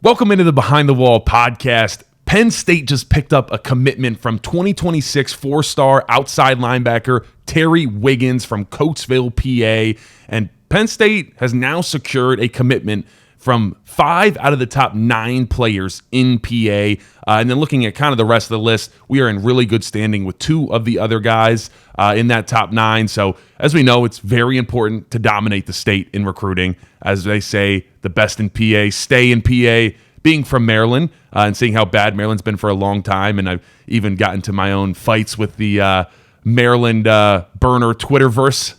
Welcome into the Behind the Wall podcast. Penn State just picked up a commitment from 2026 four-star outside linebacker Terry Wiggins from Coatesville, PA. And Penn State has now secured a commitment from 5 out of the top 9 players in PA. And then looking at kind of the rest of the list, we are in really good standing with 2 of the other guys in that top 9. So as we know, it's very important to dominate the state in recruiting. As they say, the best in PA stay in PA. Being from Maryland and seeing how bad Maryland's been for a long time, and I've even gotten to my own fights with the Maryland burner Twitterverse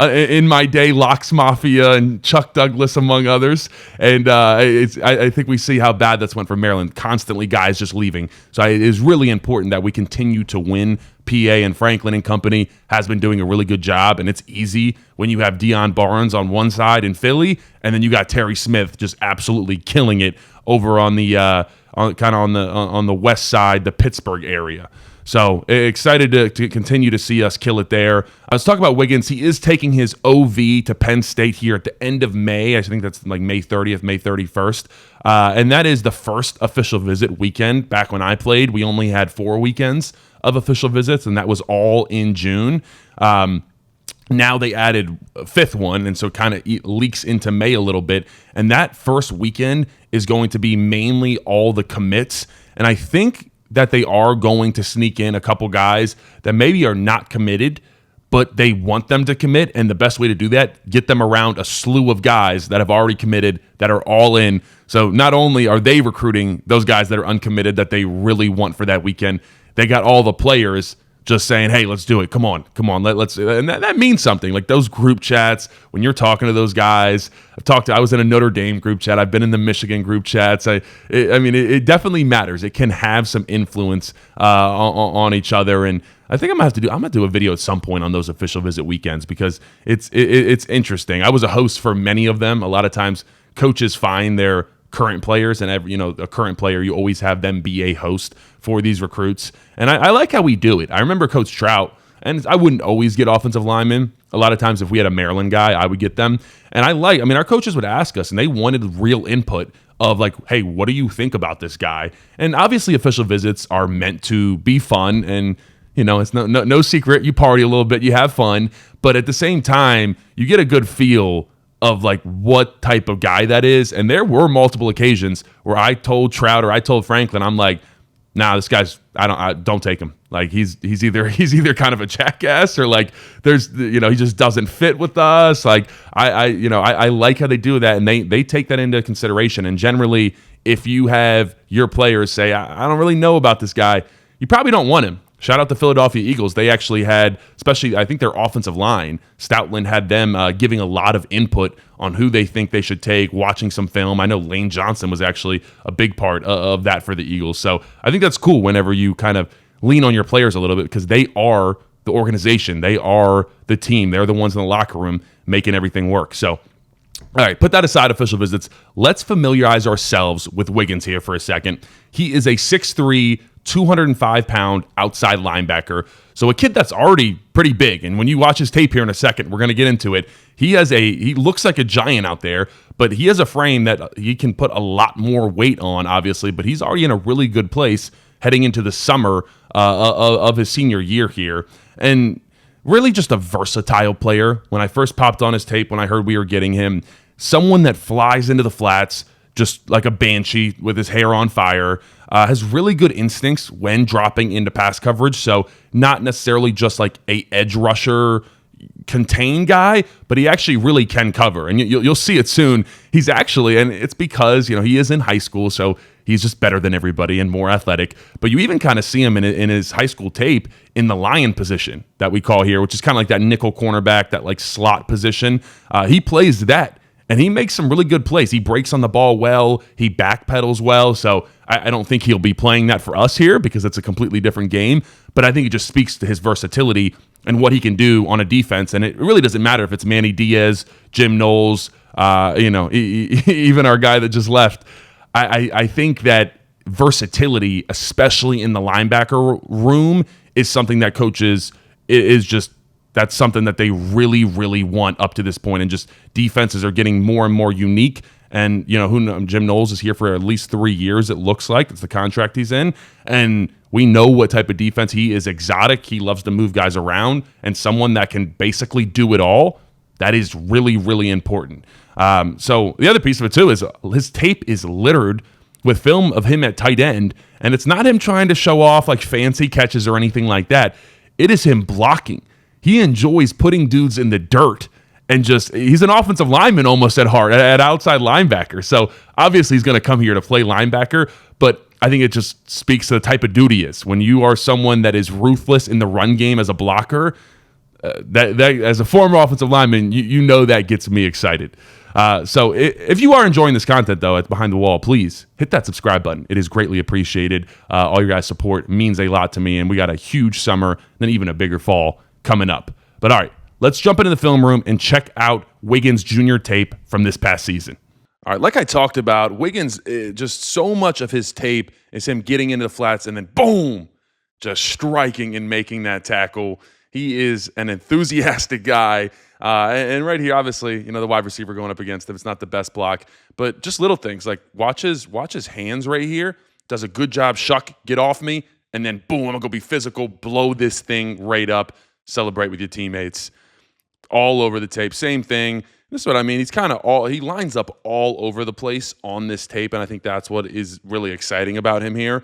in my day, Locks Mafia and Chuck Douglas among others. And I think we see how bad that's went for Maryland. Constantly guys just leaving. So it is really important that we continue to win. PA and Franklin and company has been doing a really good job, and it's easy when you have Deion Barnes on one side in Philly, and then you got Terry Smith just absolutely killing it over on the on the west side, the Pittsburgh area. So excited to continue to see us kill it there. Let's talk about Wiggins. He is taking his OV to Penn State here at the end of May. I think that's like May 30th, May 31st. And that is the first official visit weekend. Back when I played, we only had 4 weekends of official visits, and that was all in June. Now they added a 5th one, and so it kind of leaks into May a little bit. And that first weekend is going to be mainly all the commits. And I think that they are going to sneak in a couple guys that maybe are not committed, but they want them to commit. And the best way to do that, get them around a slew of guys that have already committed, that are all in. So not only are they recruiting those guys that are uncommitted that they really want for that weekend, they got all the players just saying, hey, let's do it. Come on. Let's. And that means something. Like those group chats, when you're talking to those guys, I was in a Notre Dame group chat. I've been in the Michigan group chats. I mean, it definitely matters. It can have some influence on each other. And I think I'm gonna do a video at some point on those official visit weekends because it's interesting. I was a host for many of them. A lot of times coaches find their current players, and a current player, you always have them be a host for these recruits. And I like how we do it. I remember Coach Trout, and I wouldn't always get offensive linemen. A lot of times if we had a Maryland guy, I would get them. And our coaches would ask us, and they wanted real input of like, hey, what do you think about this guy? And obviously official visits are meant to be fun, and it's no secret. You party a little bit, you have fun, but at the same time, you get a good feel of like what type of guy that is. And there were multiple occasions where I told Trout or I told Franklin, I'm like, nah, this guy's, I don't take him. Like he's either kind of a jackass or like there's, he just doesn't fit with us. Like I like how they do that, and they take that into consideration. And generally, if you have your players say, I don't really know about this guy, you probably don't want him. Shout out to Philadelphia Eagles. They actually had, especially I think their offensive line, Stoutland had them giving a lot of input on who they think they should take, watching some film. I know Lane Johnson was actually a big part of that for the Eagles. So I think that's cool whenever you kind of lean on your players a little bit because they are the organization. They are the team. They're the ones in the locker room making everything work. So, all right, put that aside, official visits. Let's familiarize ourselves with Wiggins here for a second. He is a 6'3", 205-pound outside linebacker. So a kid that's already pretty big. And when you watch his tape here in a second, we're going to get into it. He looks like a giant out there, but he has a frame that he can put a lot more weight on, obviously. But he's already in a really good place heading into the summer of his senior year here. And really just a versatile player. When I first popped on his tape, when I heard we were getting him, someone that flies into the flats just like a banshee with his hair on fire, has really good instincts when dropping into pass coverage. So not necessarily just like a edge rusher contain guy, but he actually really can cover. And you'll see it soon. He's actually, and it's because, he is in high school, so he's just better than everybody and more athletic. But you even kind of see him in his high school tape in the lion position that we call here, which is kind of like that nickel cornerback, that like slot position. He plays that. And he makes some really good plays. He breaks on the ball well. He backpedals well. So I don't think he'll be playing that for us here because it's a completely different game. But I think it just speaks to his versatility and what he can do on a defense. And it really doesn't matter if it's Manny Diaz, Jim Knowles, even our guy that just left. I think that versatility, especially in the linebacker room, is something that coaches is just – that's something that they really, really want up to this point. And just defenses are getting more and more unique. And, Jim Knowles is here for at least 3 years, it looks like. It's the contract he's in. And we know what type of defense he is. Exotic. He loves to move guys around. And someone that can basically do it all, that is really, really important. So the other piece of it, too, is his tape is littered with film of him at tight end. And it's not him trying to show off like fancy catches or anything like that. It is him blocking. He enjoys putting dudes in the dirt. And he's an offensive lineman almost at heart, at outside linebacker. So obviously he's going to come here to play linebacker, but I think it just speaks to the type of dude he is. When you are someone that is ruthless in the run game as a blocker, that as a former offensive lineman, you know that gets me excited. So if you are enjoying this content, though, at Behind the Wall, please hit that subscribe button. It is greatly appreciated. All your guys' support means a lot to me, and we got a huge summer, then even a bigger fall coming up. But all right. Let's jump into the film room and check out Wiggins Jr. tape from this past season. All right, like I talked about, Wiggins, just so much of his tape is him getting into the flats and then boom, just striking and making that tackle. He is an enthusiastic guy. And right here, obviously, the wide receiver going up against him, it's not the best block, but just little things like watch his hands right here. Does a good job. Shuck, get off me. And then boom, I'm going to go be physical, blow this thing right up, celebrate with your teammates. All over the tape. Same thing. This is what I mean. He lines up all over the place on this tape, and I think that's what is really exciting about him here.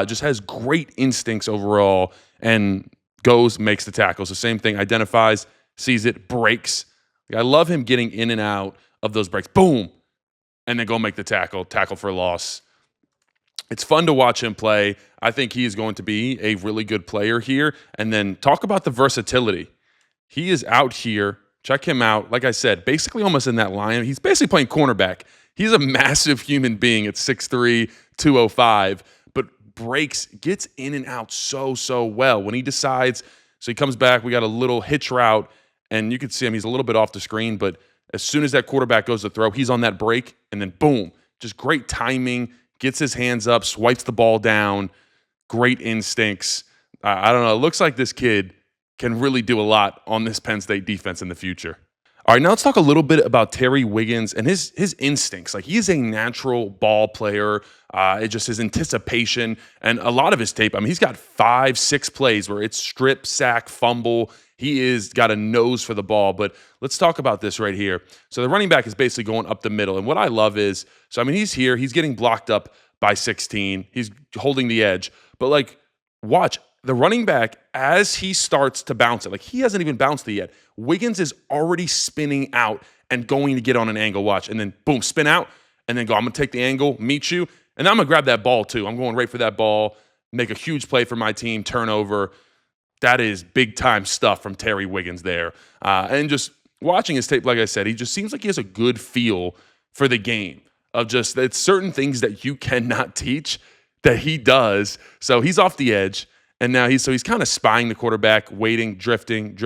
Just has great instincts overall and makes the tackle. So same thing, identifies, sees it, breaks. I love him getting in and out of those breaks. Boom. And then go make the tackle for a loss. It's fun to watch him play. I think he is going to be a really good player here. And then talk about the versatility. He is out here. Check him out. Like I said, basically almost in that line. He's basically playing cornerback. He's a massive human being at 6'3", 205, but gets in and out so well. When he decides, so he comes back, we got a little hitch route, and you can see him. He's a little bit off the screen, but as soon as that quarterback goes to throw, he's on that break, and then boom, just great timing, gets his hands up, swipes the ball down, great instincts. I don't know. It looks like this kid can really do a lot on this Penn State defense in the future. All right, now let's talk a little bit about Terry Wiggins and his instincts. Like, he's a natural ball player. It's just his anticipation and a lot of his tape. I mean, he's got 5-6 plays where it's strip, sack, fumble. He is got a nose for the ball. But let's talk about this right here. So the running back is basically going up the middle. And what I love is, he's here. He's getting blocked up by 16. He's holding the edge. But, watch. The running back, as he starts to bounce it, he hasn't even bounced it yet. Wiggins is already spinning out and going to get on an angle. Watch. And then, boom, spin out. And then go, I'm going to take the angle, meet you. And then I'm going to grab that ball, too. I'm going right for that ball, make a huge play for my team, turnover. That is big-time stuff from Terry Wiggins there. And just watching his tape, like I said, he just seems like he has a good feel for the game. It's certain things that you cannot teach that he does. So he's off the edge. And now he's kind of spying the quarterback, waiting, drifting,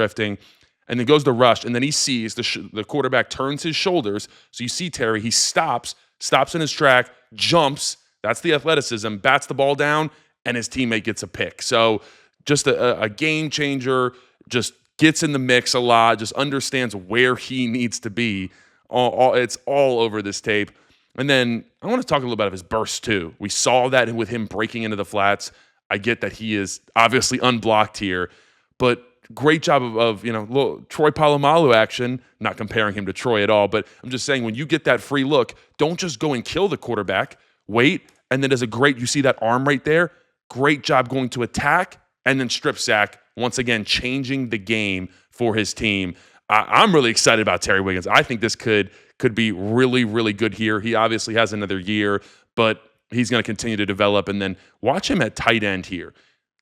and then goes to rush. And then he sees the quarterback turns his shoulders. So you see Terry, he stops in his track, jumps. That's the athleticism, bats the ball down, and his teammate gets a pick. So just a game changer, just gets in the mix a lot, just understands where he needs to be. It's all over this tape. And then I want to talk a little bit about his burst too. We saw that with him breaking into the flats. I get that he is obviously unblocked here, but great job of little Troy Polamalu action, not comparing him to Troy at all, but I'm just saying when you get that free look, don't just go and kill the quarterback, wait, and then you see that arm right there, great job going to attack and then strip sack, once again changing the game for his team. I'm really excited about Terry Wiggins. I think this could be really, really good here. He obviously has another year, but he's going to continue to develop. And then watch him at tight end here.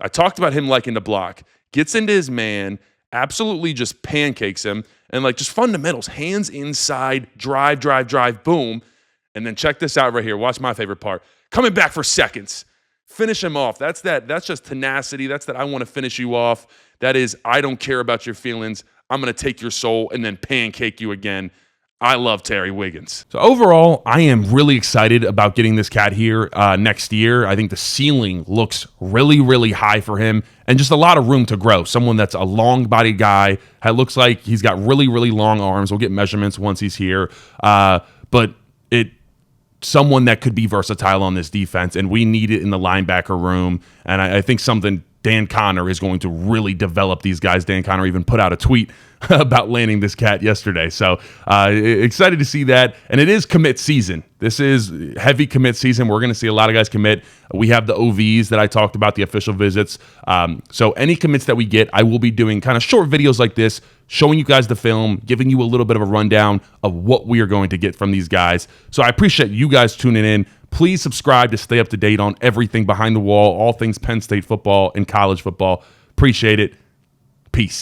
I talked about him liking to block. Gets into his man, absolutely just pancakes him. And just fundamentals, hands inside, drive, boom. And then check this out right here. Watch my favorite part. Coming back for seconds. Finish him off. That's just tenacity. That's that I want to finish you off. That is, I don't care about your feelings. I'm going to take your soul and then pancake you again. I love Terry Wiggins. So overall, I am really excited about getting this cat here next year. I think the ceiling looks really, really high for him and just a lot of room to grow. Someone that's a long-bodied guy. It looks like he's got really, really long arms. We'll get measurements once he's here. But someone that could be versatile on this defense, and we need it in the linebacker room. And I think something Dan Connor is going to really develop these guys. Dan Connor even put out a tweet about landing this cat yesterday. So excited to see that. And it is commit season. This is heavy commit season. We're going to see a lot of guys commit. We have the OVs that I talked about, the official visits. So any commits that we get, I will be doing kind of short videos like this, showing you guys the film, giving you a little bit of a rundown of what we are going to get from these guys. So I appreciate you guys tuning in. Please subscribe to stay up to date on everything behind the wall, all things Penn State football and college football. Appreciate it. Peace.